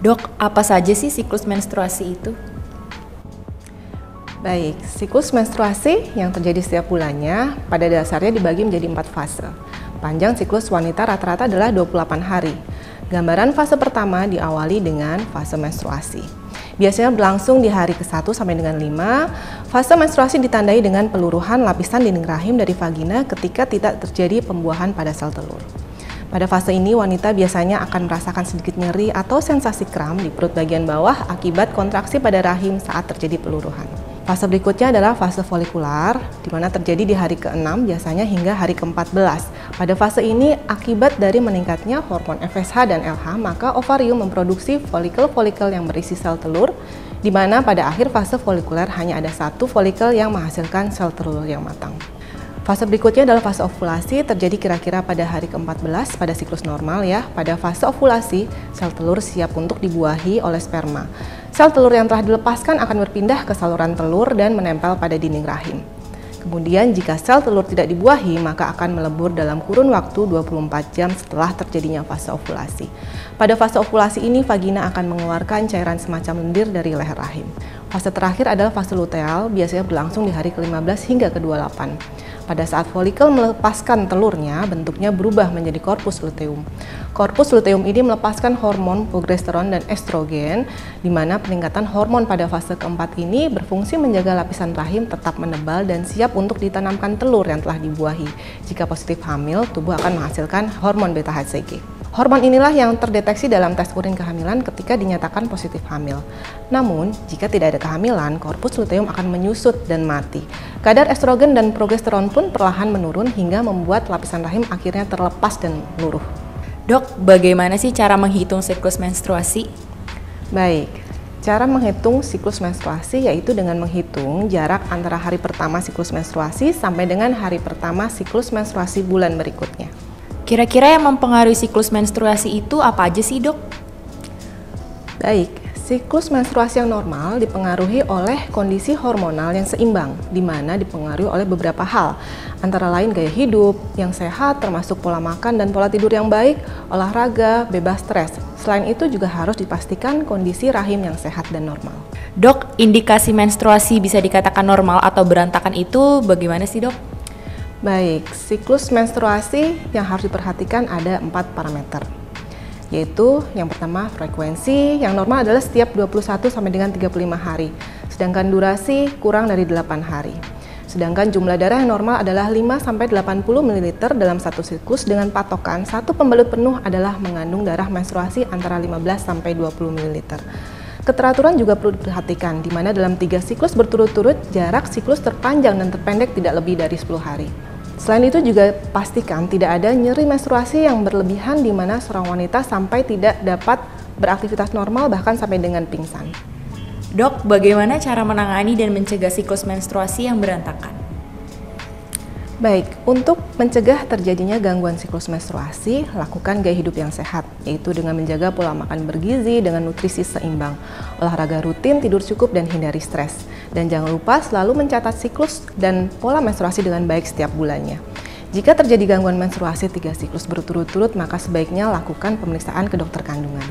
Dok, apa saja sih siklus menstruasi itu? Baik, siklus menstruasi yang terjadi setiap bulannya pada dasarnya dibagi menjadi 4 fase. Panjang siklus wanita rata-rata adalah 28 hari. Gambaran fase pertama diawali dengan fase menstruasi. Biasanya berlangsung di hari ke-1 sampai dengan 5. Fase menstruasi ditandai dengan peluruhan lapisan dinding rahim dari vagina ketika tidak terjadi pembuahan pada sel telur. Pada fase ini, wanita biasanya akan merasakan sedikit nyeri atau sensasi kram di perut bagian bawah akibat kontraksi pada rahim saat terjadi peluruhan. Fase berikutnya adalah fase folikular, di mana terjadi di hari ke-6 biasanya hingga hari ke-14. Pada fase ini, akibat dari meningkatnya hormon FSH dan LH, maka ovarium memproduksi folikel-folikel yang berisi sel telur, di mana pada akhir fase folikuler hanya ada satu folikel yang menghasilkan sel telur yang matang. Fase berikutnya adalah fase ovulasi, terjadi kira-kira pada hari ke-14 pada siklus normal ya. Pada fase ovulasi, sel telur siap untuk dibuahi oleh sperma. Sel telur yang telah dilepaskan akan berpindah ke saluran telur dan menempel pada dinding rahim. Kemudian jika sel telur tidak dibuahi, maka akan melebur dalam kurun waktu 24 jam setelah terjadinya fase ovulasi. Pada fase ovulasi ini, vagina akan mengeluarkan cairan semacam lendir dari leher rahim. Fase terakhir adalah fase luteal, biasanya berlangsung di hari ke-15 hingga ke-28. Pada saat folikel melepaskan telurnya, bentuknya berubah menjadi korpus luteum. Korpus luteum ini melepaskan hormon progesteron dan estrogen, di mana peningkatan hormon pada fase keempat ini berfungsi menjaga lapisan rahim tetap menebal dan siap untuk ditanamkan telur yang telah dibuahi. Jika positif hamil, tubuh akan menghasilkan hormon beta-HCG. Hormon inilah yang terdeteksi dalam tes urin kehamilan ketika dinyatakan positif hamil. Namun, jika tidak ada kehamilan, korpus luteum akan menyusut dan mati. Kadar estrogen dan progesteron pun perlahan menurun hingga membuat lapisan rahim akhirnya terlepas dan luruh. Dok, bagaimana sih cara menghitung siklus menstruasi? Baik, cara menghitung siklus menstruasi yaitu dengan menghitung jarak antara hari pertama siklus menstruasi sampai dengan hari pertama siklus menstruasi bulan berikutnya. Kira-kira yang mempengaruhi siklus menstruasi itu apa aja sih, Dok? Baik, siklus menstruasi yang normal dipengaruhi oleh kondisi hormonal yang seimbang, di mana dipengaruhi oleh beberapa hal, antara lain gaya hidup yang sehat termasuk pola makan dan pola tidur yang baik, olahraga, bebas stres. Selain itu juga harus dipastikan kondisi rahim yang sehat dan normal. Dok, indikasi menstruasi bisa dikatakan normal atau berantakan itu bagaimana sih, Dok? Baik, siklus menstruasi yang harus diperhatikan ada 4 parameter. Yaitu yang pertama frekuensi, yang normal adalah setiap 21 sampai dengan 35 hari. Sedangkan durasi kurang dari 8 hari. Sedangkan jumlah darah yang normal adalah 5 sampai 80 ml dalam satu siklus dengan patokan satu pembalut penuh adalah mengandung darah menstruasi antara 15 sampai 20 ml. Keteraturan juga perlu diperhatikan, di mana dalam 3 siklus berturut-turut, jarak siklus terpanjang dan terpendek tidak lebih dari 10 hari. Selain itu juga pastikan tidak ada nyeri menstruasi yang berlebihan di mana seorang wanita sampai tidak dapat beraktivitas normal bahkan sampai dengan pingsan. Dok, bagaimana cara menangani dan mencegah siklus menstruasi yang berantakan? Baik, untuk mencegah terjadinya gangguan siklus menstruasi, lakukan gaya hidup yang sehat, yaitu dengan menjaga pola makan bergizi dengan nutrisi seimbang, olahraga rutin, tidur cukup, dan hindari stres. Dan jangan lupa selalu mencatat siklus dan pola menstruasi dengan baik setiap bulannya. Jika terjadi gangguan menstruasi 3 siklus berturut-turut, maka sebaiknya lakukan pemeriksaan ke dokter kandungan.